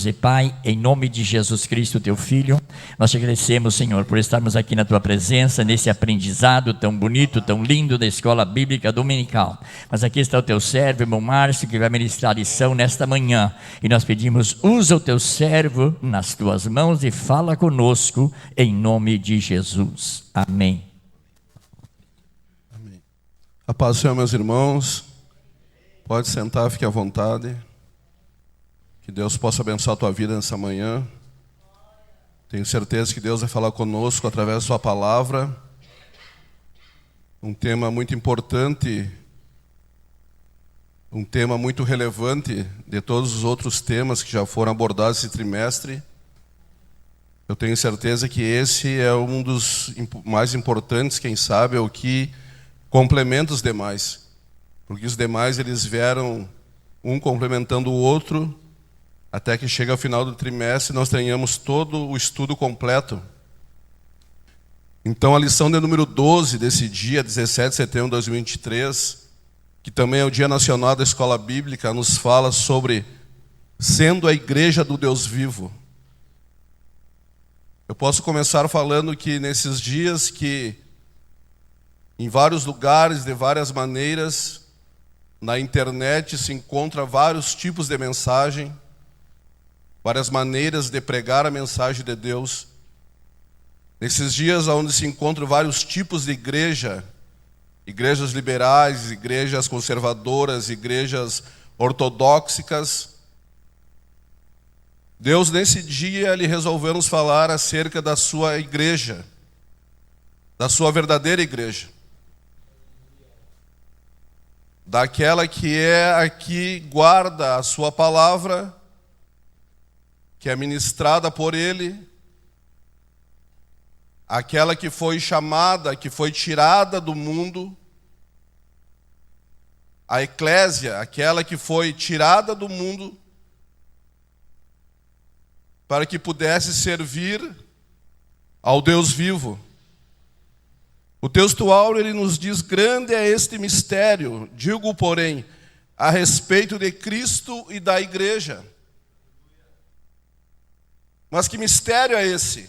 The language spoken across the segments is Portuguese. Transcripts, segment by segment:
E Pai, em nome de Jesus Cristo, teu Filho, nós te agradecemos, Senhor, por estarmos aqui na tua presença, nesse aprendizado tão bonito, tão lindo da Escola Bíblica Dominical. Mas aqui está o teu servo, irmão Márcio, que vai ministrar a lição nesta manhã. E nós pedimos, usa o teu servo nas tuas mãos e fala conosco, em nome de Jesus. Amém. Amém. A paz do Senhor, meus irmãos. Pode sentar, fique à vontade. Que Deus possa abençoar a tua vida nessa manhã. Tenho certeza que Deus vai falar conosco através da sua palavra. Um tema muito importante, um tema muito relevante de todos os outros temas que já foram abordados esse trimestre. Eu tenho certeza que esse é um dos mais importantes, quem sabe, é o que complementa os demais. Porque os demais eles vieram um complementando o outro, até que chega ao final do trimestre nós tenhamos todo o estudo completo. Então a lição de número 12 desse dia, 17 de setembro de 2023, que também é o Dia Nacional da Escola Bíblica, nos fala sobre sendo a igreja do Deus vivo. Eu posso começar falando que nesses dias que em vários lugares, de várias maneiras, na internet se encontra vários tipos de mensagem, várias maneiras de pregar a mensagem de Deus. Nesses dias onde se encontram vários tipos de igreja, igrejas liberais, igrejas conservadoras, igrejas ortodoxas, Deus nesse dia ele resolveu nos falar acerca da sua igreja, da sua verdadeira igreja. Daquela que é a que guarda a sua palavra, que é ministrada por Ele, aquela que foi chamada, que foi tirada do mundo, a eclésia, aquela que foi tirada do mundo, para que pudesse servir ao Deus vivo. O texto áureo ele nos diz, grande é este mistério, digo, porém, a respeito de Cristo e da igreja. Mas que mistério é esse?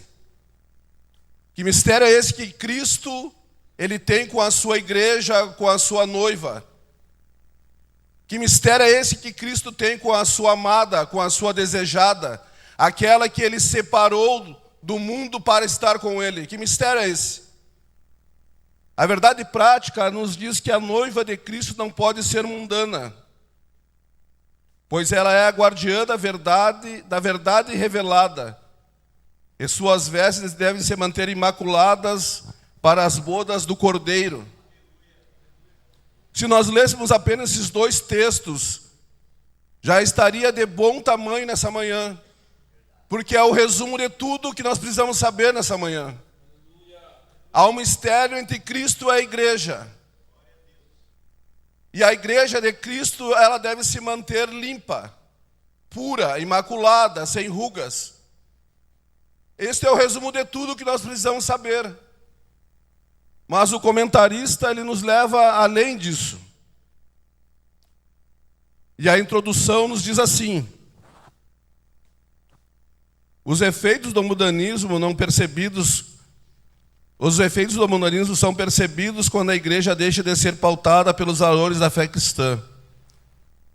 Que mistério é esse que Cristo ele tem com a sua igreja, com a sua noiva? Que mistério é esse que Cristo tem com a sua amada, com a sua desejada, aquela que ele separou do mundo para estar com ele? Que mistério é esse? A verdade prática nos diz que a noiva de Cristo não pode ser mundana, pois ela é a guardiã da verdade revelada, e suas vestes devem se manter imaculadas para as bodas do Cordeiro. Se nós lêssemos apenas esses dois textos, já estaria de bom tamanho nessa manhã, porque é o resumo de tudo que nós precisamos saber nessa manhã. Há um mistério entre Cristo e a igreja. E a igreja de Cristo, ela deve se manter limpa, pura, imaculada, sem rugas. Este é o resumo de tudo que nós precisamos saber. Mas o comentarista, ele nos leva além disso. E a introdução nos diz assim: os efeitos do mundanismo são percebidos quando a igreja deixa de ser pautada pelos valores da fé cristã.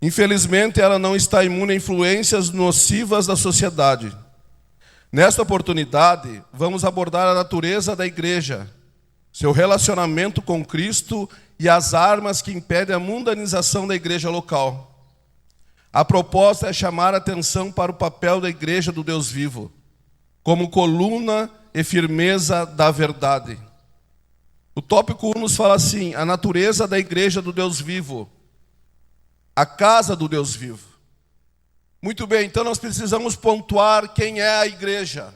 Infelizmente, ela não está imune a influências nocivas da sociedade. Nesta oportunidade, vamos abordar a natureza da igreja, seu relacionamento com Cristo e as armas que impedem a mundanização da igreja local. A proposta é chamar a atenção para o papel da igreja do Deus vivo, como coluna e firmeza da verdade. O tópico 1 nos fala assim: a natureza da igreja do Deus vivo, a casa do Deus vivo. Muito bem, então nós precisamos pontuar quem é a igreja.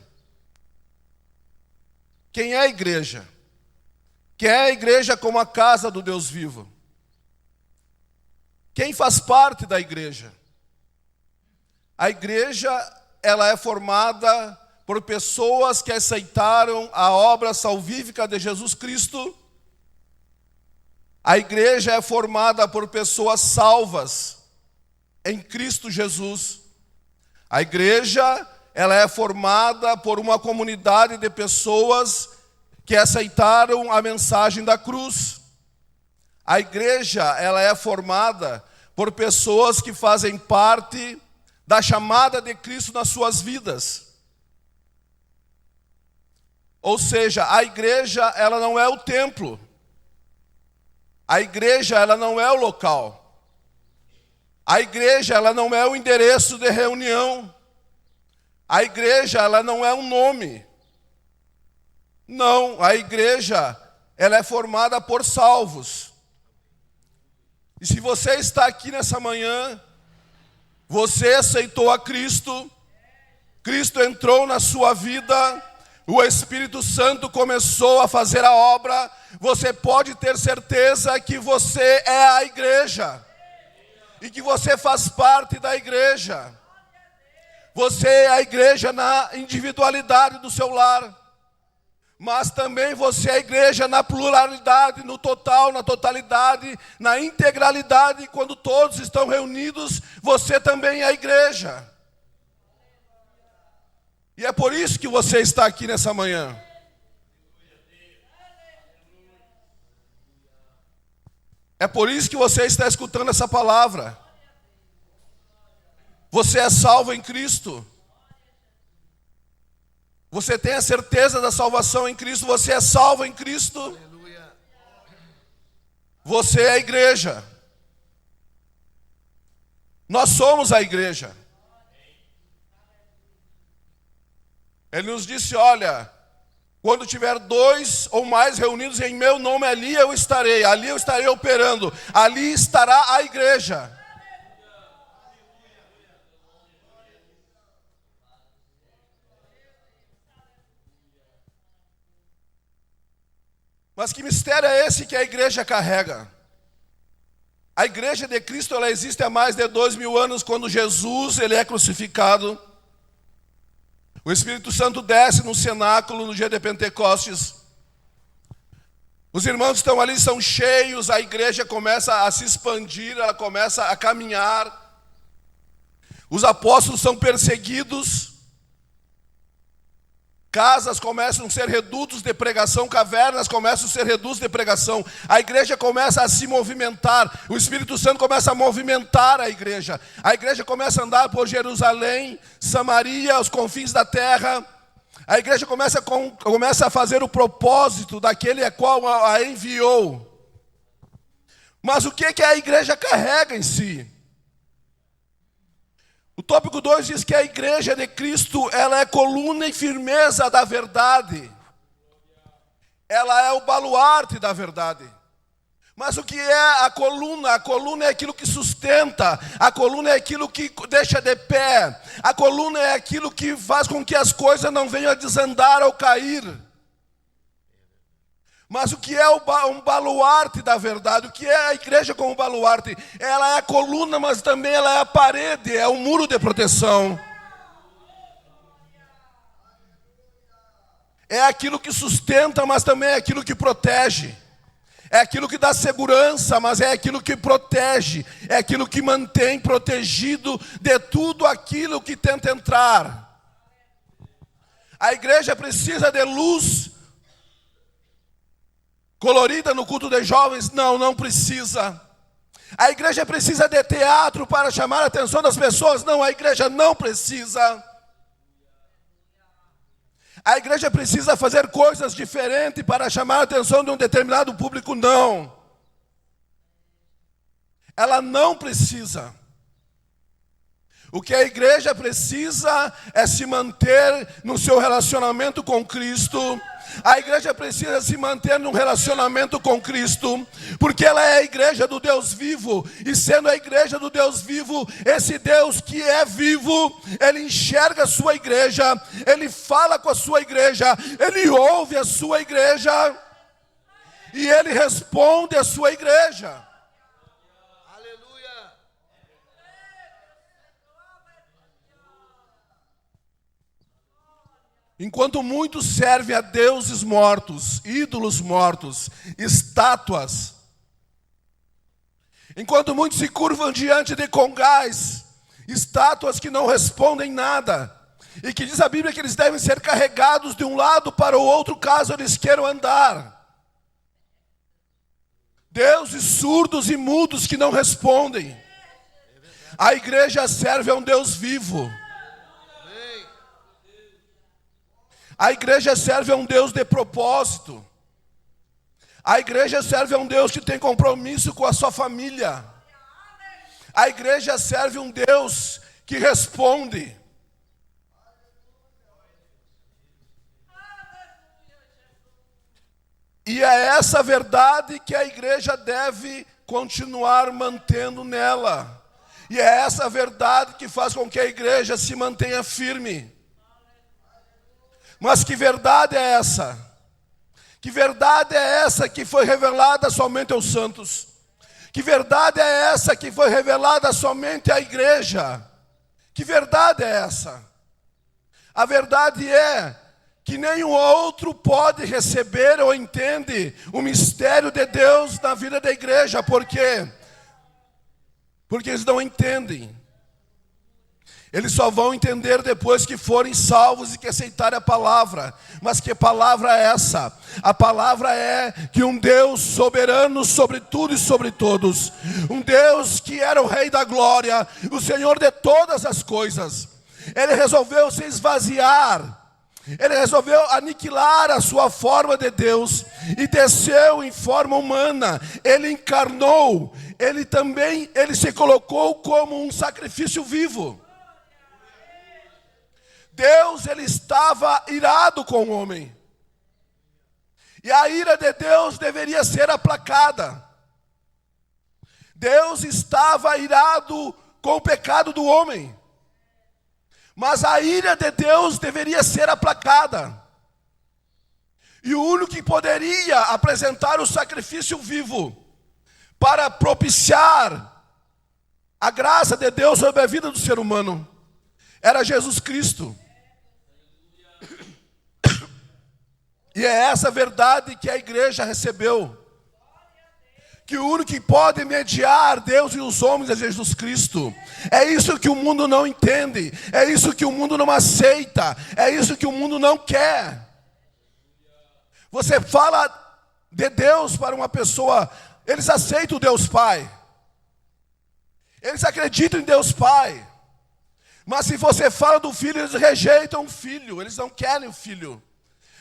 Quem é a igreja? Quem é a igreja como a casa do Deus vivo? Quem faz parte da igreja? A igreja, ela é formada por pessoas que aceitaram a obra salvífica de Jesus Cristo. A igreja é formada por pessoas salvas em Cristo Jesus. A igreja, ela é formada por uma comunidade de pessoas que aceitaram a mensagem da cruz. A igreja, ela é formada por pessoas que fazem parte da chamada de Cristo nas suas vidas. Ou seja, a igreja, ela não é o templo. A igreja, ela não é o local. A igreja, ela não é o endereço de reunião. A igreja, ela não é um nome. Não, a igreja, ela é formada por salvos. E se você está aqui nessa manhã, você aceitou a Cristo, Cristo entrou na sua vida, o Espírito Santo começou a fazer a obra, você pode ter certeza que você é a igreja. E que você faz parte da igreja. Você é a igreja na individualidade do seu lar. Mas também você é a igreja na pluralidade, no total, na totalidade, na integralidade. Quando todos estão reunidos, você também é a igreja. E é por isso que você está aqui nessa manhã. É por isso que você está escutando essa palavra. Você é salvo em Cristo. Você tem a certeza da salvação em Cristo. Você é salvo em Cristo. Você é a igreja. Nós somos a igreja. Ele nos disse, olha, quando tiver 2 ou mais reunidos em meu nome, ali eu estarei operando, ali estará a igreja. Mas que mistério é esse que a igreja carrega? A igreja de Cristo, ela existe há mais de 2000 anos, quando Jesus, ele é crucificado. O Espírito Santo desce no cenáculo no dia de Pentecostes. Os irmãos estão ali, são cheios, a igreja começa a se expandir, ela começa a caminhar. Os apóstolos são perseguidos. Casas começam a ser redutos de pregação, cavernas começam a ser redutos de pregação. A igreja começa a se movimentar, o Espírito Santo começa a movimentar a igreja. A igreja começa a andar por Jerusalém, Samaria, os confins da terra. A igreja começa a fazer o propósito daquele a qual a enviou. Mas o que a igreja carrega em si? O tópico 2 diz que a igreja de Cristo, ela é coluna e firmeza da verdade. Ela é o baluarte da verdade. Mas o que é a coluna? A coluna é aquilo que sustenta. A coluna é aquilo que deixa de pé. A coluna é aquilo que faz com que as coisas não venham a desandar ou cair. Mas o que é um baluarte da verdade? O que é a igreja como baluarte? Ela é a coluna, mas também ela é a parede, é o muro de proteção. É aquilo que sustenta, mas também é aquilo que protege. É aquilo que dá segurança, mas é aquilo que protege. É aquilo que mantém protegido de tudo aquilo que tenta entrar. A igreja precisa de luz colorida no culto de jovens? Não precisa. A igreja precisa de teatro para chamar a atenção das pessoas? Não, a igreja não precisa. A igreja precisa fazer coisas diferentes para chamar a atenção de um determinado público? Não. Ela não precisa. O que a igreja precisa é se manter no seu relacionamento com Cristo. A igreja precisa se manter num relacionamento com Cristo, porque ela é a igreja do Deus vivo. E sendo a igreja do Deus vivo, esse Deus que é vivo, Ele enxerga a sua igreja, Ele fala com a sua igreja, Ele ouve a sua igreja e Ele responde à sua igreja. Enquanto muitos servem a deuses mortos, ídolos mortos, estátuas, enquanto muitos se curvam diante de congais, estátuas que não respondem nada, e que diz a Bíblia que eles devem ser carregados de um lado para o outro caso eles queiram andar. Deuses surdos e mudos que não respondem. A igreja serve a um Deus vivo. A igreja serve a um Deus de propósito. A igreja serve a um Deus que tem compromisso com a sua família. A igreja serve um Deus que responde. E é essa verdade que a igreja deve continuar mantendo nela. E é essa verdade que faz com que a igreja se mantenha firme. Mas que verdade é essa? Que verdade é essa que foi revelada somente aos santos? Que verdade é essa que foi revelada somente à igreja? Que verdade é essa? A verdade é que nenhum outro pode receber ou entende o mistério de Deus na vida da igreja. Por quê? Porque eles não entendem. Eles só vão entender depois que forem salvos e que aceitarem a palavra. Mas que palavra é essa? A palavra é que um Deus soberano sobre tudo e sobre todos, um Deus que era o Rei da glória, o Senhor de todas as coisas, Ele resolveu se esvaziar. Ele resolveu aniquilar a sua forma de Deus e desceu em forma humana. Ele encarnou. Ele se colocou como um sacrifício vivo. Deus, ele estava irado com o homem. E a ira de Deus deveria ser aplacada. Deus estava irado com o pecado do homem. Mas a ira de Deus deveria ser aplacada. E o único que poderia apresentar o sacrifício vivo para propiciar a graça de Deus sobre a vida do ser humano era Jesus Cristo. E é essa verdade que a igreja recebeu. Que o único que pode mediar Deus e os homens é Jesus Cristo. É isso que o mundo não entende. É isso que o mundo não aceita. É isso que o mundo não quer. Você fala de Deus para uma pessoa, eles aceitam o Deus Pai. Eles acreditam em Deus Pai. Mas se você fala do Filho, eles rejeitam o Filho. Eles não querem o Filho.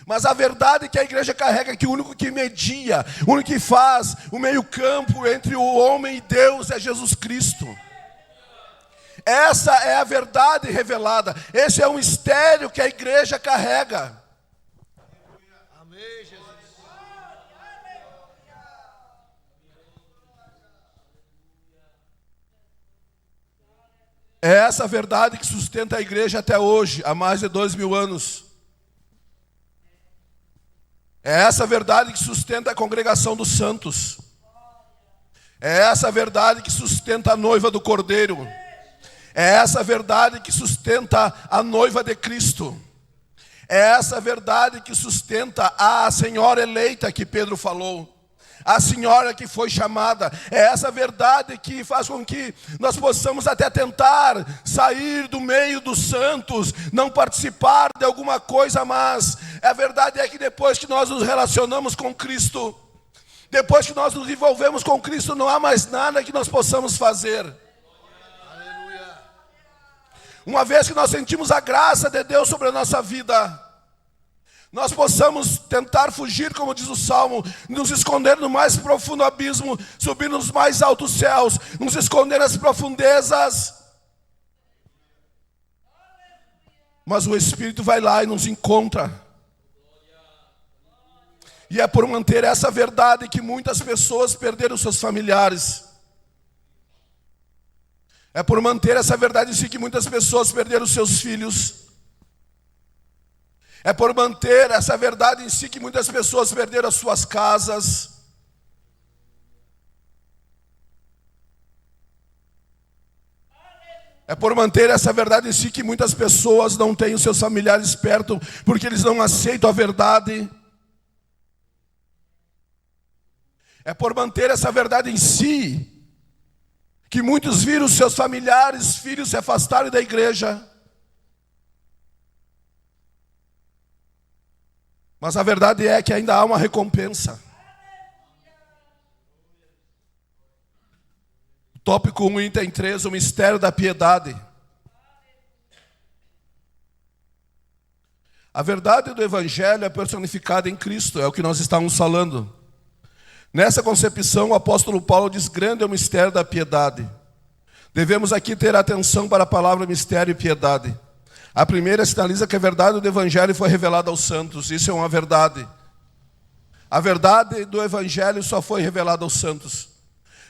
Mas a verdade que a igreja carrega é que o único que media, o único que faz o meio-campo entre o homem e Deus é Jesus Cristo. Essa é a verdade revelada. Esse é um mistério que a igreja carrega. Amém, Jesus. É essa verdade que sustenta a igreja até hoje, há mais de 2000 anos. É essa verdade que sustenta a congregação dos santos. É essa verdade que sustenta a noiva do Cordeiro. É essa verdade que sustenta a noiva de Cristo. É essa verdade que sustenta a senhora eleita que Pedro falou. A senhora que foi chamada. É essa verdade que faz com que nós possamos até tentar sair do meio dos santos, não participar de alguma coisa, mas a verdade é que depois que nós nos relacionamos com Cristo, depois que nós nos envolvemos com Cristo, não há mais nada que nós possamos fazer. Aleluia. Uma vez que nós sentimos a graça de Deus sobre a nossa vida, nós possamos tentar fugir, como diz o Salmo, nos esconder no mais profundo abismo, subir nos mais altos céus, nos esconder nas profundezas. Mas o Espírito vai lá e nos encontra. E é por manter essa verdade que muitas pessoas perderam seus familiares. É por manter essa verdade em si que muitas pessoas perderam seus filhos. É por manter essa verdade em si que muitas pessoas perderam as suas casas. É por manter essa verdade em si que muitas pessoas não têm os seus familiares perto, porque eles não aceitam a verdade. É por manter essa verdade em si que muitos viram seus familiares, filhos se afastarem da igreja. Mas a verdade é que ainda há uma recompensa. Tópico 1, item 3, o mistério da piedade. A verdade do Evangelho é personificada em Cristo, é o que nós estávamos falando. Nessa concepção, o apóstolo Paulo diz: grande é o mistério da piedade. Devemos aqui ter atenção para a palavra mistério e piedade. A primeira sinaliza que a verdade do Evangelho foi revelada aos santos. Isso é uma verdade. A verdade do Evangelho só foi revelada aos santos.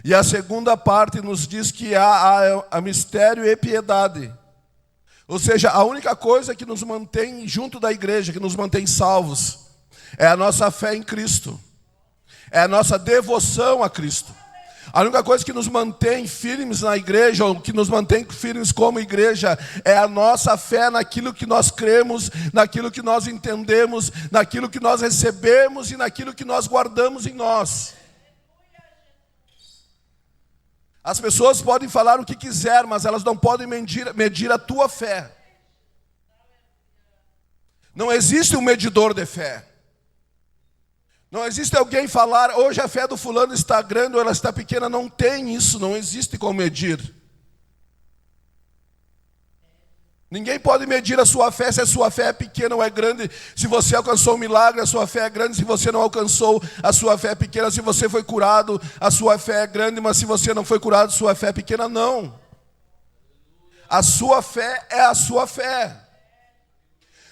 E a segunda parte nos diz que há mistério e piedade. Ou seja, a única coisa que nos mantém junto da igreja, que nos mantém salvos, é a nossa fé em Cristo. É a nossa devoção a Cristo. A única coisa que nos mantém firmes na igreja, ou que nos mantém firmes como igreja, é a nossa fé naquilo que nós cremos, naquilo que nós entendemos, naquilo que nós recebemos e naquilo que nós guardamos em nós. As pessoas podem falar o que quiser, mas elas não podem medir a tua fé. Não existe um medidor de fé. Não existe alguém falar, hoje a fé do fulano está grande ou ela está pequena. Não tem isso, não existe como medir. Ninguém pode medir a sua fé, se a sua fé é pequena ou é grande. Se você alcançou um milagre, a sua fé é grande. Se você não alcançou, a sua fé é pequena. Se você foi curado, a sua fé é grande. Mas se você não foi curado, a sua fé é pequena. Não. A sua fé é a sua fé.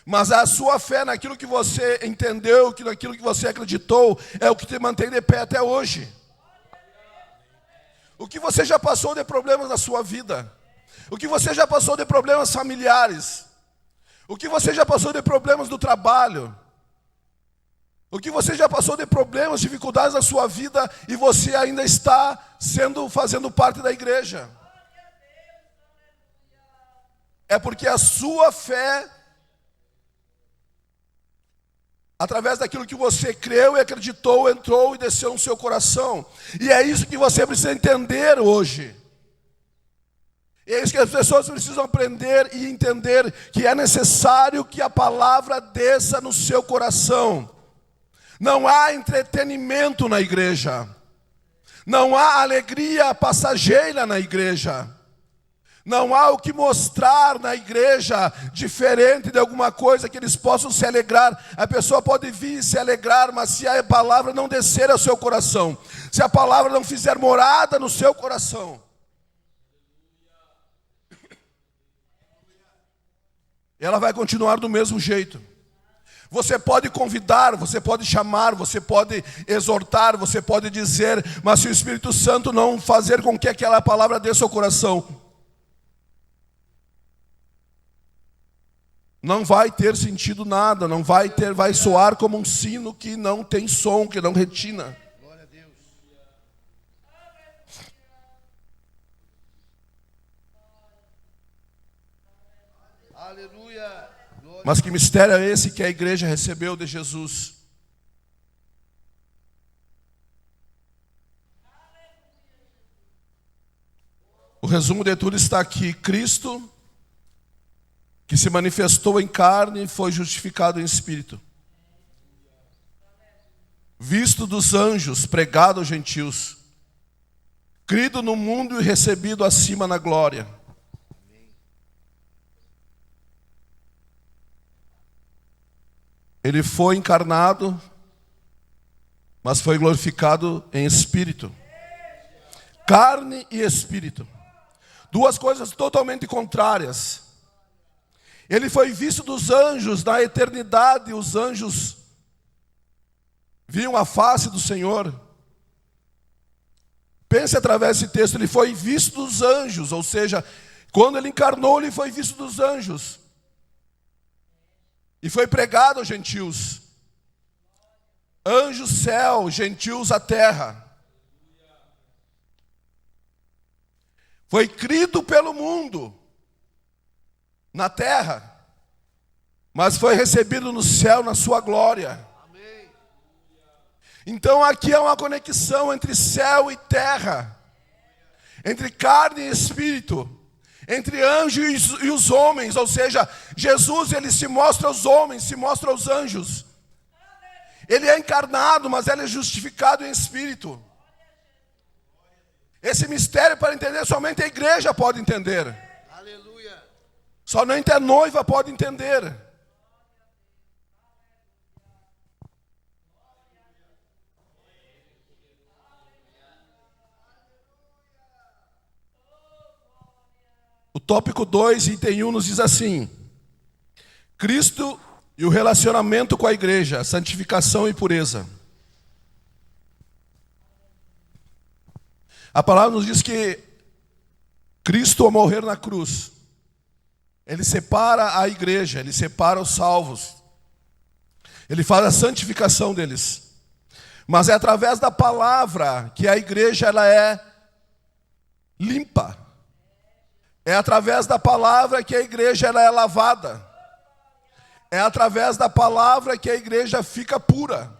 Mas a sua fé naquilo que você entendeu, naquilo que você acreditou, é o que te mantém de pé até hoje. O que você já passou de problemas na sua vida? O que você já passou de problemas familiares? O que você já passou de problemas do trabalho? O que você já passou de problemas, dificuldades na sua vida e você ainda está fazendo parte da igreja? É porque a sua fé, através daquilo que você creu e acreditou, entrou e desceu no seu coração. E é isso que você precisa entender hoje. É isso que as pessoas precisam aprender e entender, que é necessário que a palavra desça no seu coração. Não há entretenimento na igreja. Não há alegria passageira na igreja. Não há o que mostrar na igreja diferente de alguma coisa que eles possam se alegrar. A pessoa pode vir e se alegrar, mas se a palavra não descer ao seu coração, se a palavra não fizer morada no seu coração, ela vai continuar do mesmo jeito. Você pode convidar, você pode chamar, você pode exortar, você pode dizer, mas se o Espírito Santo não fazer com que aquela palavra desça ao coração, não vai ter sentido nada, vai soar como um sino que não tem som, que não retina. Glória a Deus. Aleluia. Glória. Mas que mistério é esse que a igreja recebeu de Jesus? O resumo de tudo está aqui. Cristo, que se manifestou em carne, foi justificado em espírito. Visto dos anjos, pregado aos gentios. Crido no mundo e recebido acima na glória. Ele foi encarnado, mas foi glorificado em espírito. Carne e espírito. Duas coisas totalmente contrárias. Ele foi visto dos anjos na eternidade. Os anjos viam a face do Senhor. Pense através desse texto. Ele foi visto dos anjos. Ou seja, quando ele encarnou, ele foi visto dos anjos. E foi pregado aos gentios. Anjos, céu, gentios, a terra. Foi crido pelo mundo na terra, mas foi recebido no céu na sua glória. Amém. Então aqui é uma conexão entre céu e terra. entre carne e espírito, entre anjos e os homens. Ou seja, Jesus, ele se mostra aos homens, se mostra aos anjos. Ele é encarnado, mas ele é justificado em espírito. Esse mistério, para entender, somente a igreja pode entender. Aleluia. Somente a noiva pode entender. O tópico 2, item 1, nos diz assim: Cristo e o relacionamento com a igreja, santificação e pureza. A palavra nos diz que Cristo, ao morrer na cruz, ele separa a igreja, ele separa os salvos, ele faz a santificação deles. Mas é através da palavra que a igreja ela é limpa. É através da palavra que a igreja ela é lavada. É através da palavra que a igreja fica pura.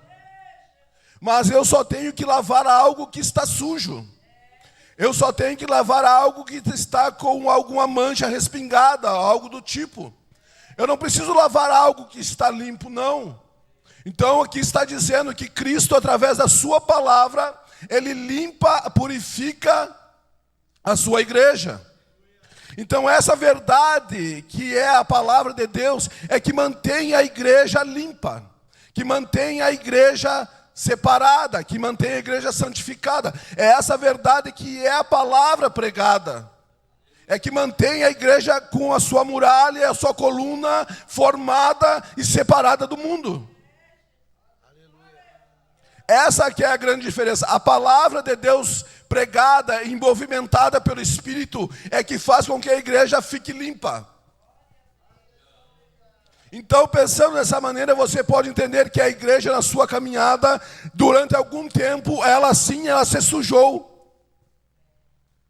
Mas eu só tenho que lavar algo que está sujo. Eu só tenho que lavar algo que está com alguma mancha respingada, algo do tipo. Eu não preciso lavar algo que está limpo, não. Então aqui está dizendo que Cristo, através da sua palavra, ele limpa, purifica a sua igreja. Então essa verdade que é a palavra de Deus é que mantém a igreja limpa, que mantém a igreja separada, que mantém a igreja santificada. É essa verdade que é a palavra pregada. É que mantém a igreja com a sua muralha, a sua coluna formada e separada do mundo. Essa que é a grande diferença. A palavra de Deus pregada e movimentada pelo Espírito é que faz com que a igreja fique limpa. Então, pensando dessa maneira, você pode entender que a igreja, na sua caminhada, durante algum tempo, ela se sujou.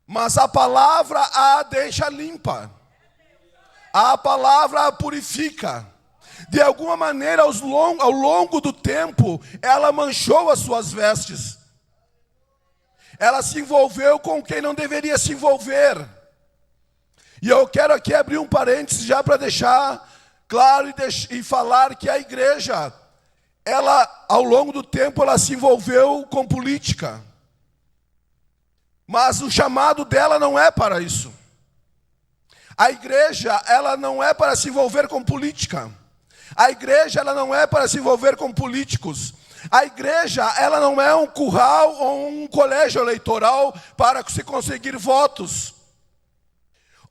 Mas a palavra a deixa limpa. A palavra a purifica. De alguma maneira, ao longo do tempo, ela manchou as suas vestes. Ela se envolveu com quem não deveria se envolver. E eu quero aqui abrir um parênteses já para deixar claro e falar que a igreja, ela, ao longo do tempo, ela se envolveu com política. Mas o chamado dela não é para isso. A igreja, ela não é para se envolver com política. A igreja, ela não é para se envolver com políticos. A igreja, ela não é um curral ou um colégio eleitoral para se conseguir votos.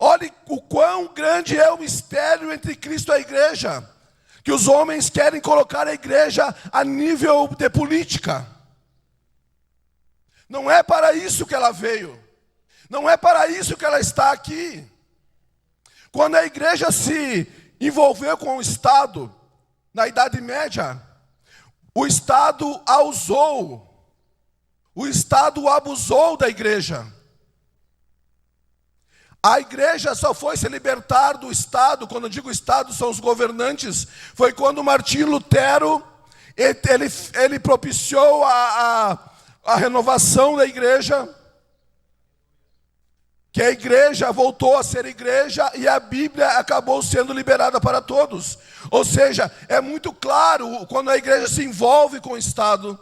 Olhe o quão grande é o mistério entre Cristo e a igreja, que os homens querem colocar a igreja a nível de política. Não é para isso que ela veio. Não é para isso que ela está aqui. Quando a igreja se envolveu com o Estado, na Idade Média, o Estado abusou da igreja. A igreja só foi se libertar do Estado, quando eu digo Estado, são os governantes, foi quando Martinho Lutero, ele propiciou a renovação da igreja, que a igreja voltou a ser igreja e a Bíblia acabou sendo liberada para todos. Ou seja, é muito claro quando a igreja se envolve com o Estado,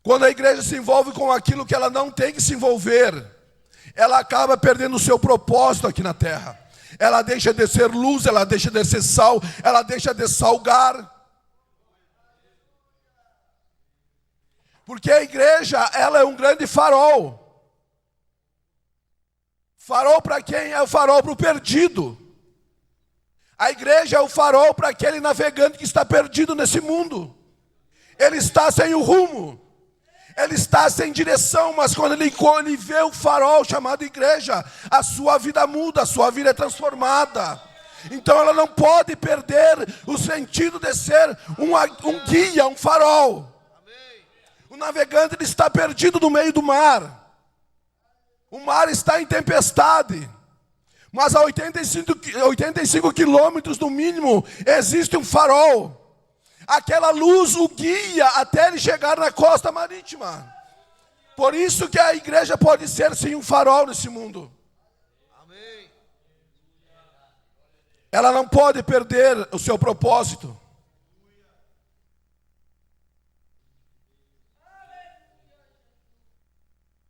quando a igreja se envolve com aquilo que ela não tem que se envolver, ela acaba perdendo o seu propósito aqui na terra. Ela deixa de ser luz, ela deixa de ser sal, ela deixa de salgar. Porque a igreja, ela é um grande farol. Farol para quem? É o farol para o perdido. A igreja é o farol para aquele navegante que está perdido nesse mundo. Ele está sem o rumo. Ele está sem direção, mas quando ele vê o farol chamado igreja, a sua vida muda, a sua vida é transformada. Então ela não pode perder o sentido de ser um guia, um farol. O navegante ele está perdido no meio do mar. O mar está em tempestade. Mas a 85 quilômetros no mínimo existe um farol. Aquela luz o guia até ele chegar na costa marítima. Por isso que a igreja pode ser sim um farol nesse mundo. Amém. Ela não pode perder o seu propósito.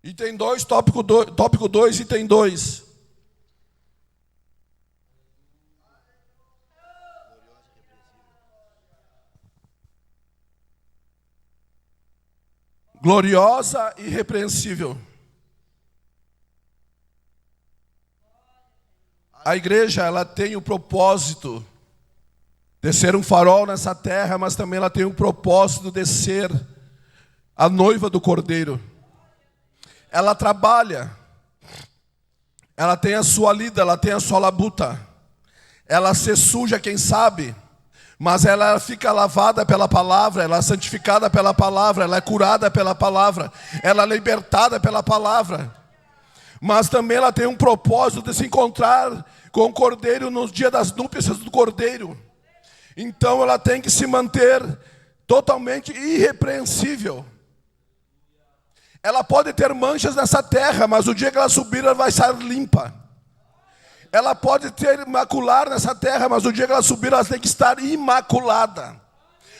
Item 2, tópico 2, item 2. Gloriosa e irrepreensível. A igreja, ela tem o propósito de ser um farol nessa terra, mas também ela tem o propósito de ser a noiva do Cordeiro. Ela trabalha, ela tem a sua lida, ela tem a sua labuta, ela se suja, quem sabe, mas ela fica lavada pela palavra, ela é santificada pela palavra, ela é curada pela palavra, ela é libertada pela palavra. Mas também ela tem um propósito de se encontrar com o Cordeiro nos dias das núpcias do Cordeiro. Então ela tem que se manter totalmente irrepreensível. Ela pode ter manchas nessa terra, mas o dia que ela subir, ela vai estar limpa. Ela pode ter macular nessa terra, mas o dia que ela subir, ela tem que estar imaculada.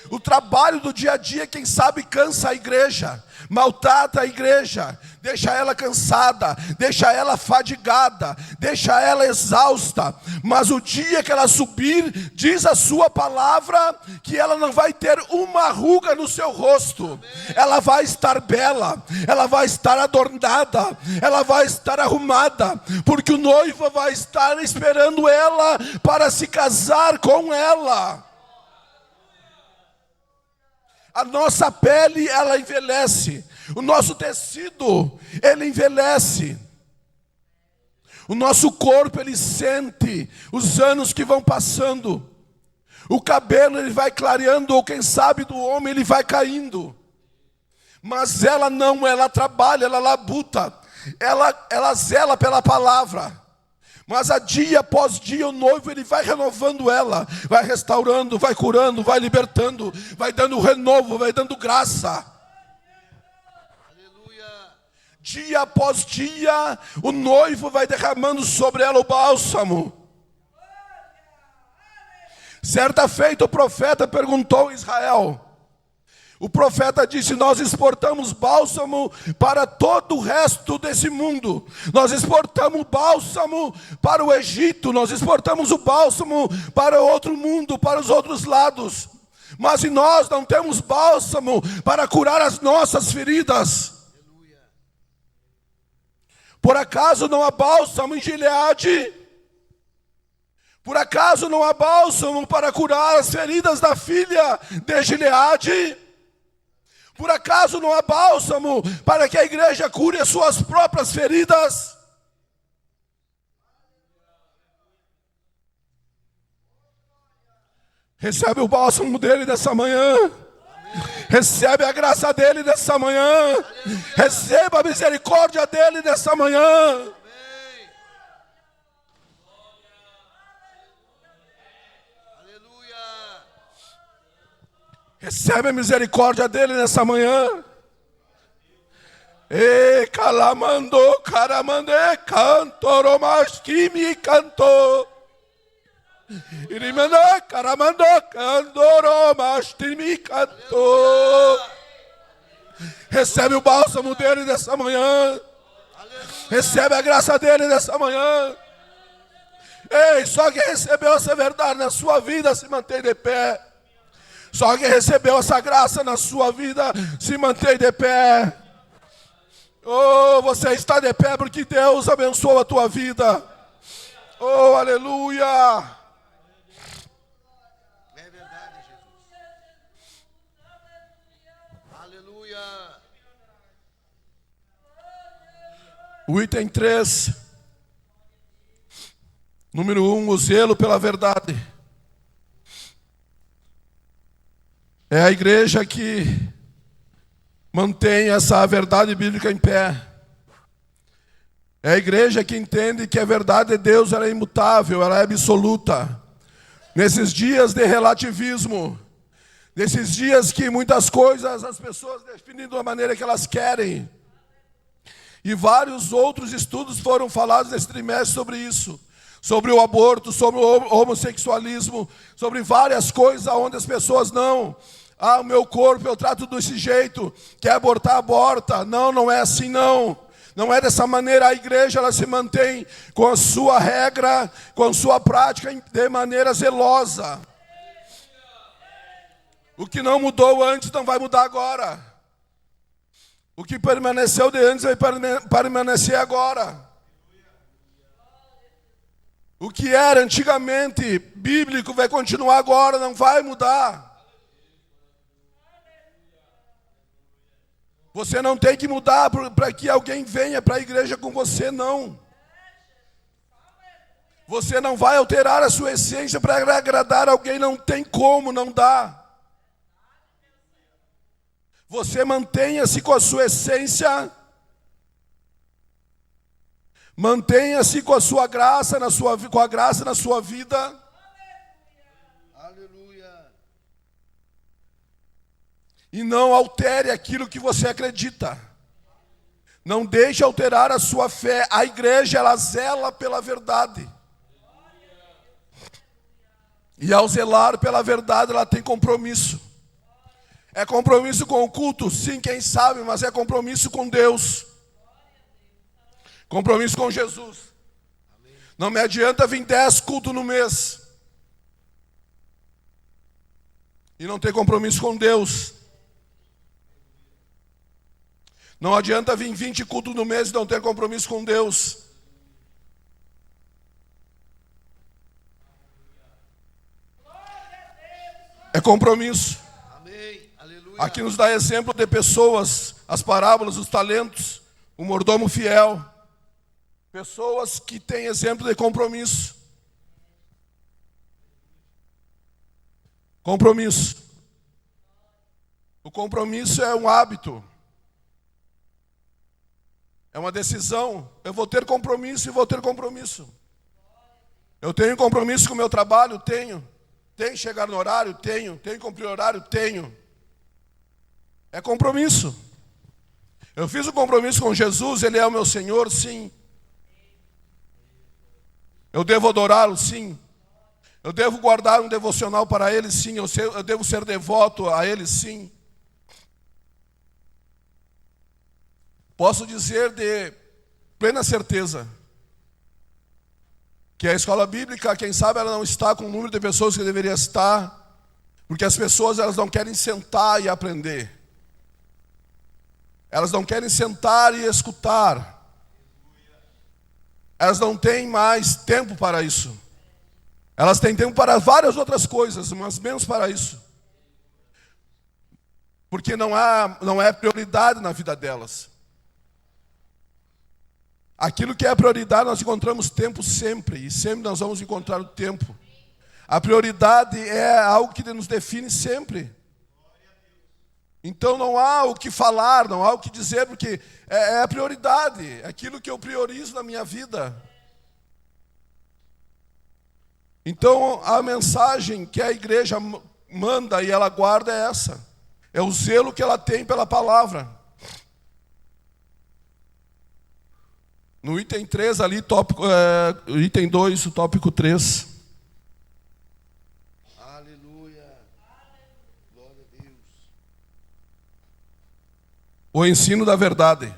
O trabalho do dia a dia, quem sabe, cansa a igreja, maltrata a igreja, deixa ela cansada, deixa ela fadigada, deixa ela exausta. Mas o dia que ela subir, diz a sua palavra, que ela não vai ter uma ruga no seu rosto. Ela vai estar bela, ela vai estar adornada, ela vai estar arrumada, porque o noivo vai estar esperando ela para se casar com ela. A nossa pele, ela envelhece. O nosso tecido, ele envelhece. O nosso corpo, ele sente os anos que vão passando. O cabelo, ele vai clareando, ou quem sabe do homem, ele vai caindo. Mas ela não, ela trabalha, ela labuta. Ela zela pela palavra. Mas a dia após dia o noivo, ele vai renovando ela, vai restaurando, vai curando, vai libertando, vai dando renovo, vai dando graça. Aleluia. Dia após dia o noivo vai derramando sobre ela o bálsamo. Certa feita o profeta perguntou a Israel. O profeta disse: nós exportamos bálsamo para todo o resto desse mundo. Nós exportamos bálsamo para o Egito. Nós exportamos o bálsamo para outro mundo, para os outros lados. Mas e nós não temos bálsamo para curar as nossas feridas? Por acaso não há bálsamo em Gileade? Por acaso não há bálsamo para curar as feridas da filha de Gileade? Por acaso não há bálsamo para que a igreja cure as suas próprias feridas? Recebe o bálsamo dele nessa manhã. Recebe a graça dele nessa manhã. Receba a misericórdia dele nessa manhã. Recebe a misericórdia dele nessa manhã. E calamando, caramande, cantoromas que me cantou. Irimanda, caramando, cantoromas que me cantou. Recebe o bálsamo dele nessa manhã. Recebe a graça dele nessa manhã. Ei, só quem recebeu essa verdade na sua vida se mantém de pé. Só quem recebeu essa graça na sua vida se mantém de pé. Oh, você está de pé porque Deus abençoou a tua vida. Oh, aleluia. É verdade, Jesus. Aleluia. O item 3. Número 1, o zelo pela verdade. É a igreja que mantém essa verdade bíblica em pé. É a igreja que entende que a verdade de Deus ela é imutável, ela é absoluta. Nesses dias de relativismo, nesses dias que muitas coisas as pessoas definem da maneira que elas querem, E vários outros estudos foram falados nesse trimestre sobre isso. Sobre o aborto, sobre o homossexualismo, sobre várias coisas onde as pessoas não... o meu corpo eu trato desse jeito, quer abortar, aborta. Não, não é assim não. Não é dessa maneira. A igreja ela se mantém com a sua regra, com a sua prática de maneira zelosa. O que não mudou antes não vai mudar agora. O que permaneceu de antes vai permanecer agora. O que era antigamente bíblico vai continuar agora, não vai mudar. Você não tem que mudar para que alguém venha para a igreja com você, não. Você não vai alterar a sua essência para agradar alguém, não tem como, não dá. Você mantenha-se com a sua essência, mantenha-se com a sua graça, com a graça na sua vida. Aleluia. E não altere aquilo que você acredita. Não deixe alterar a sua fé. A igreja, ela zela pela verdade. E ao zelar pela verdade, ela tem compromisso. É compromisso com o culto? Sim, quem sabe, mas é compromisso com Deus. Compromisso com Jesus. Não me adianta vir 10 cultos no mês e não ter compromisso com Deus. Não adianta vir 20 cultos no mês e não ter compromisso com Deus. É compromisso. Amém. Aleluia. Aqui nos dá exemplo de pessoas, as parábolas, os talentos, o mordomo fiel. Pessoas que têm exemplo de compromisso. Compromisso. O compromisso é um hábito. É uma decisão. Eu vou ter compromisso e vou ter compromisso. Eu tenho compromisso com o meu trabalho? Tenho. Tenho que chegar no horário? Tenho. Tenho que cumprir o horário? Tenho. É compromisso. Eu fiz um compromisso com Jesus, Ele é o meu Senhor? Sim. Eu devo adorá-lo? Sim. Eu devo guardar um devocional para Ele? Sim. Eu devo ser devoto a Ele? Sim. Posso dizer de plena certeza que a escola bíblica, quem sabe, ela não está com o número de pessoas que deveria estar, porque as pessoas elas não querem sentar e aprender. Elas não querem sentar e escutar. Elas não têm mais tempo para isso. Elas têm tempo para várias outras coisas, mas menos para isso. Porque não é prioridade na vida delas. Aquilo que é prioridade, nós encontramos tempo sempre. E sempre nós vamos encontrar o tempo. A prioridade é algo que nos define sempre. Então não há o que falar, não há o que dizer, porque é a prioridade. É aquilo que eu priorizo na minha vida. Então a mensagem que a igreja manda e ela guarda é essa. É o zelo que ela tem pela palavra. No item 3 ali, item 2, o tópico 3. Aleluia. Glória a Deus. O ensino da verdade.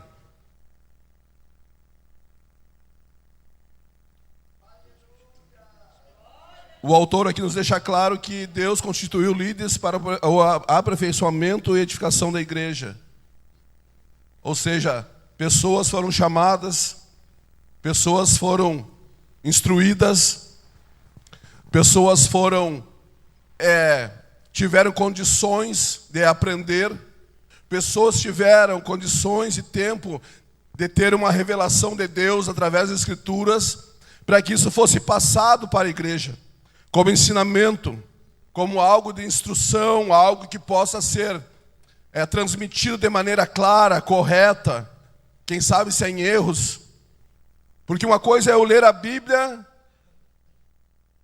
O autor aqui nos deixa claro que Deus constituiu líderes para o aperfeiçoamento e edificação da igreja. Ou seja, pessoas foram chamadas, pessoas foram instruídas, pessoas tiveram condições de aprender, pessoas tiveram condições e tempo de ter uma revelação de Deus através das Escrituras, para que isso fosse passado para a igreja, como ensinamento, como algo de instrução, algo que possa ser transmitido de maneira clara, correta, quem sabe sem erros. Porque uma coisa é eu ler a Bíblia,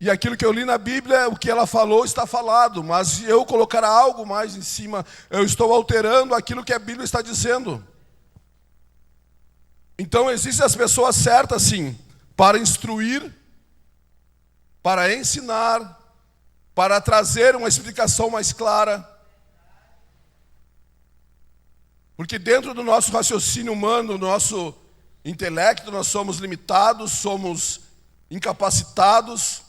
e aquilo que eu li na Bíblia, o que ela falou está falado, mas se eu colocar algo mais em cima, eu estou alterando aquilo que a Bíblia está dizendo. Então existem as pessoas certas, sim, para instruir, para ensinar, para trazer uma explicação mais clara. Porque dentro do nosso raciocínio humano, do nosso intelecto, nós somos limitados, somos incapacitados.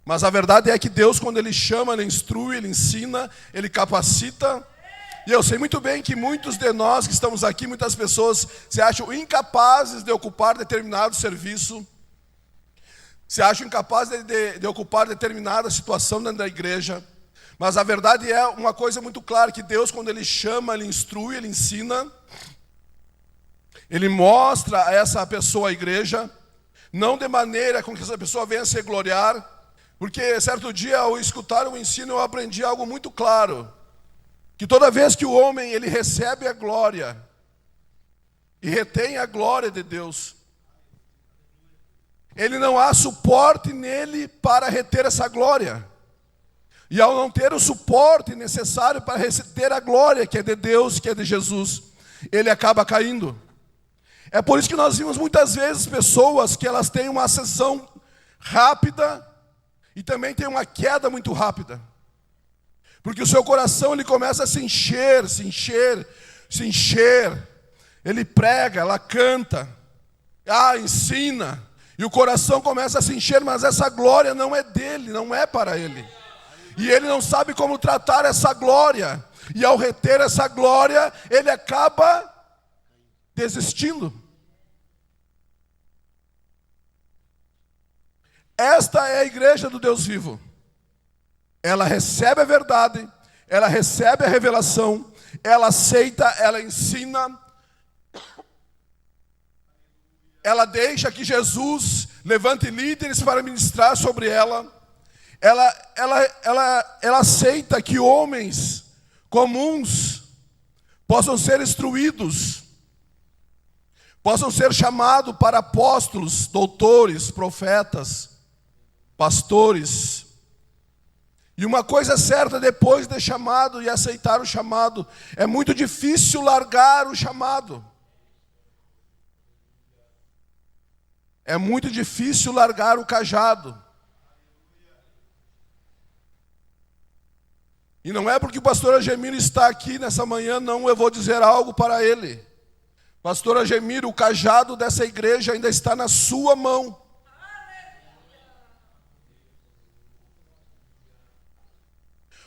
Mas a verdade é que Deus, quando Ele chama, Ele instrui, Ele ensina, Ele capacita. E eu sei muito bem que muitos de nós que estamos aqui, muitas pessoas se acham incapazes de ocupar determinado serviço, se acham incapazes de ocupar determinada situação dentro da igreja. Mas a verdade é uma coisa muito clara, que Deus, quando Ele chama, Ele instrui, Ele ensina, Ele mostra a essa pessoa a igreja, não de maneira com que essa pessoa venha se gloriar, porque certo dia, ao escutar o ensino, eu aprendi algo muito claro, que toda vez que o homem ele recebe a glória e retém a glória de Deus, ele não há suporte nele para reter essa glória. E ao não ter o suporte necessário para reter a glória que é de Deus, que é de Jesus, ele acaba caindo. É por isso que nós vimos muitas vezes pessoas que elas têm uma ascensão rápida e também têm uma queda muito rápida. Porque o seu coração ele começa a se encher. Ele prega, ela canta, ensina. E o coração começa a se encher, mas essa glória não é dele, não é para ele. E ele não sabe como tratar essa glória. E ao reter essa glória, ele acaba desistindo. Esta é a igreja do Deus vivo. Ela recebe a verdade, ela recebe a revelação, ela aceita, ela ensina, ela deixa que Jesus levante líderes para ministrar sobre ela. Ela aceita que homens comuns possam ser instruídos, possam ser chamados para apóstolos, doutores, profetas, pastores. E uma coisa é certa, depois de chamado e aceitar o chamado, é muito difícil largar o chamado. É muito difícil largar o cajado. E não é porque o pastor Agemiro está aqui nessa manhã, não, eu vou dizer algo para ele. Pastor Agemiro, o cajado dessa igreja ainda está na sua mão.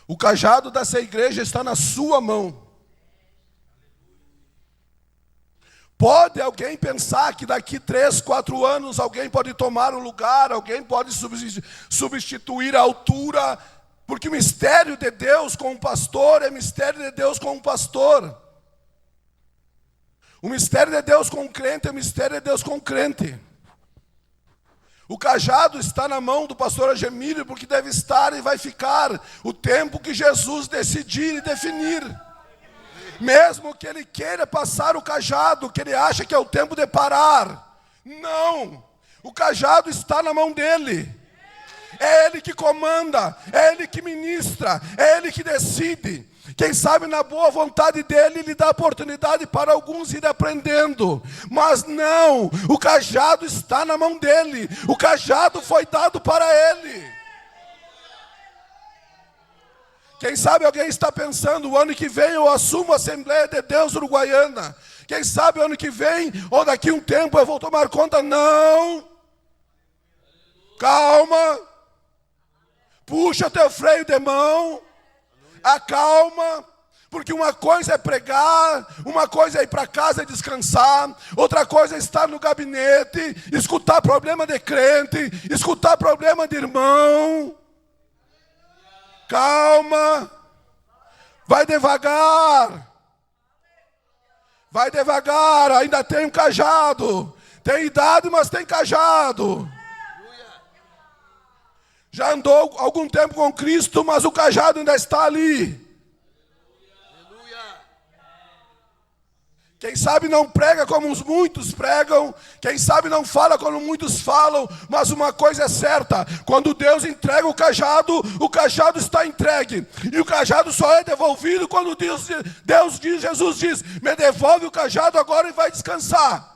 O cajado dessa igreja está na sua mão. Pode alguém pensar que daqui 3, 4 anos alguém pode tomar um lugar, alguém pode substituir a altura, porque o mistério de Deus com o pastor é mistério de Deus com o pastor. O mistério de Deus com o crente é mistério de Deus com o crente. O cajado está na mão do pastor Agemiro, porque deve estar e vai ficar o tempo que Jesus decidir e definir. Mesmo que ele queira passar o cajado, que ele acha que é o tempo de parar. Não, o cajado está na mão dele. É ele que comanda, é ele que ministra, é ele que decide. Quem sabe na boa vontade dele, ele dá oportunidade para alguns ir aprendendo. Mas não, o cajado está na mão dele. O cajado foi dado para ele. Quem sabe alguém está pensando, o ano que vem eu assumo a Assembleia de Deus Uruguaiana. Quem sabe o ano que vem, ou daqui um tempo eu vou tomar conta. Não. Calma. Puxa teu freio de mão. Acalma, porque uma coisa é pregar, uma coisa é ir para casa e descansar, outra coisa é estar no gabinete, escutar problema de crente, escutar problema de irmão. Calma, vai devagar, ainda tem um cajado, tem idade, mas tem cajado. Já andou algum tempo com Cristo, mas o cajado ainda está ali. Quem sabe não prega como os muitos pregam, quem sabe não fala como muitos falam, mas uma coisa é certa, quando Deus entrega o cajado está entregue. E o cajado só é devolvido quando Jesus diz, me devolve o cajado agora e vai descansar.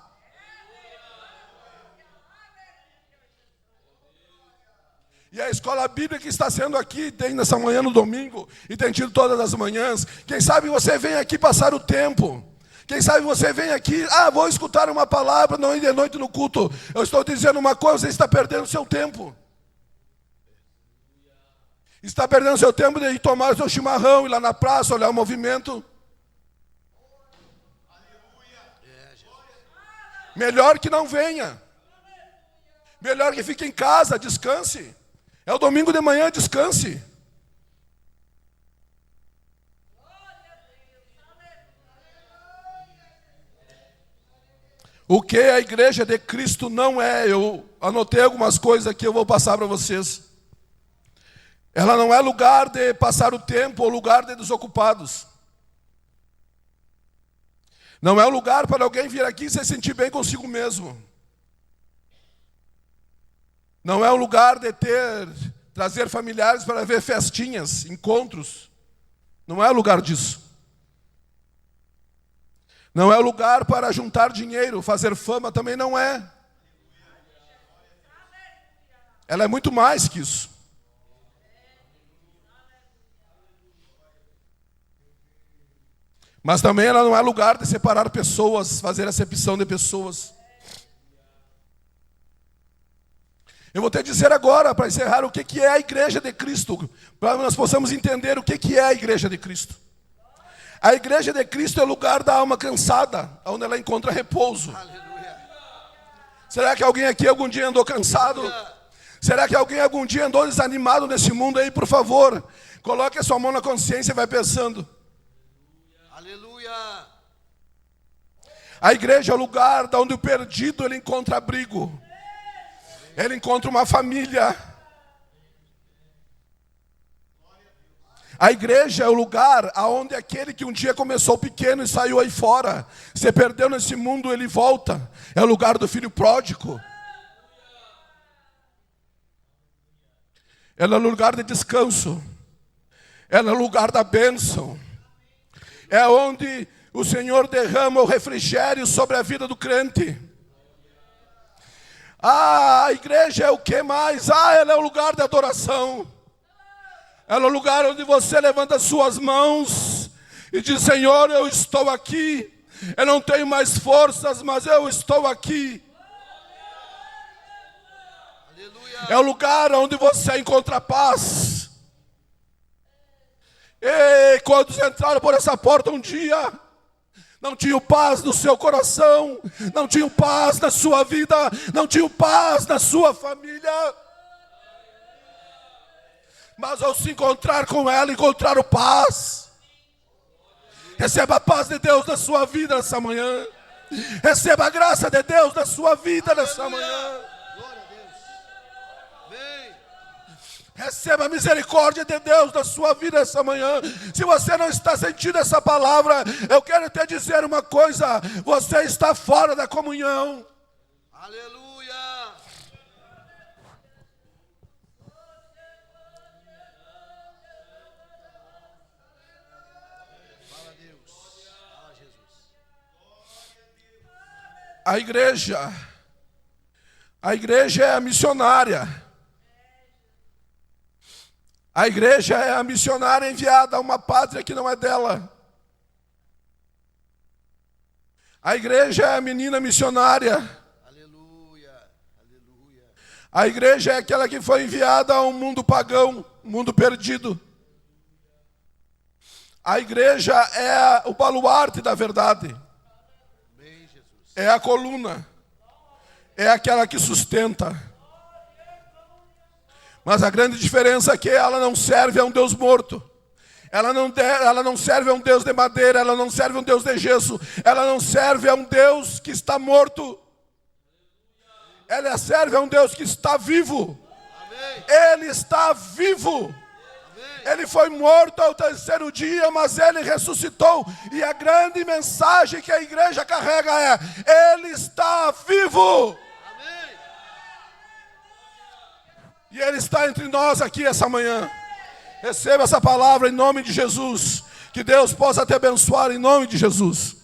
E a escola bíblica que está sendo aqui, tem nessa manhã no domingo, e tem tido todas as manhãs. Quem sabe você vem aqui passar o tempo. Quem sabe você vem aqui, vou escutar uma palavra, não ir de noite no culto. Eu estou dizendo uma coisa, você está perdendo seu tempo. Está perdendo seu tempo de ir tomar o seu chimarrão, ir lá na praça, olhar o movimento. Melhor que não venha. Melhor que fique em casa, descanse. É o domingo de manhã, descanse. O que a igreja de Cristo não é, eu anotei algumas coisas aqui, eu vou passar para vocês. Ela não é lugar de passar o tempo ou lugar de desocupados. Não é um lugar para alguém vir aqui e se sentir bem consigo mesmo. Não é um lugar de trazer familiares para ver festinhas, encontros. Não é lugar disso. Não é lugar para juntar dinheiro, fazer fama, também não é. Ela é muito mais que isso. Mas também ela não é lugar de separar pessoas, fazer acepção de pessoas. Eu vou te dizer agora, para encerrar, o que é a igreja de Cristo, para que nós possamos entender o que é a igreja de Cristo. A igreja de Cristo é o lugar da alma cansada, onde ela encontra repouso. Aleluia. Será que alguém aqui algum dia andou cansado? Será que alguém algum dia andou desanimado nesse mundo aí? Por favor, coloque a sua mão na consciência e vai pensando. Aleluia. A igreja é o lugar onde o perdido ele encontra abrigo. Ele encontra uma família. A igreja é o lugar onde aquele que um dia começou pequeno e saiu aí fora, se perdeu nesse mundo, ele volta. É o lugar do filho pródigo. Ela é o lugar de descanso. Ela é o lugar da bênção. É onde o Senhor derrama o refrigério sobre a vida do crente. A igreja é o que mais? Ela é o lugar de adoração. Ela é o lugar onde você levanta as suas mãos e diz: Senhor, eu estou aqui. Eu não tenho mais forças, mas eu estou aqui. Aleluia. É o lugar onde você encontra paz. E quando entraram por essa porta um dia, não tinham paz no seu coração, não tinham paz na sua vida, não tinham paz na sua família. Mas ao se encontrar com ela, encontraram paz. Receba a paz de Deus na sua vida nessa manhã. Receba a graça de Deus na sua vida nessa manhã. Glória a Deus. Vem. Receba a misericórdia de Deus na sua vida essa manhã. Se você não está sentindo essa palavra, eu quero te dizer uma coisa: você está fora da comunhão. Aleluia. Fala Deus. Fala Jesus. A igreja é a missionária. A igreja é a missionária enviada a uma pátria que não é dela. A igreja é a menina missionária. Aleluia. Aleluia. A igreja é aquela que foi enviada a um mundo pagão, um mundo perdido. A igreja é o baluarte da verdade. Amém, Jesus. É a coluna. É aquela que sustenta. Mas a grande diferença é que ela não serve a um Deus morto. Ela não serve a um Deus de madeira. Ela não serve a um Deus de gesso. Ela não serve a um Deus que está morto. Ela serve a um Deus que está vivo. Amém. Ele está vivo. Amém. Ele foi morto ao terceiro dia, mas ele ressuscitou. E a grande mensagem que a igreja carrega é: Ele está vivo. Amém. E Ele está entre nós aqui essa manhã. Receba essa palavra em nome de Jesus. Que Deus possa te abençoar em nome de Jesus.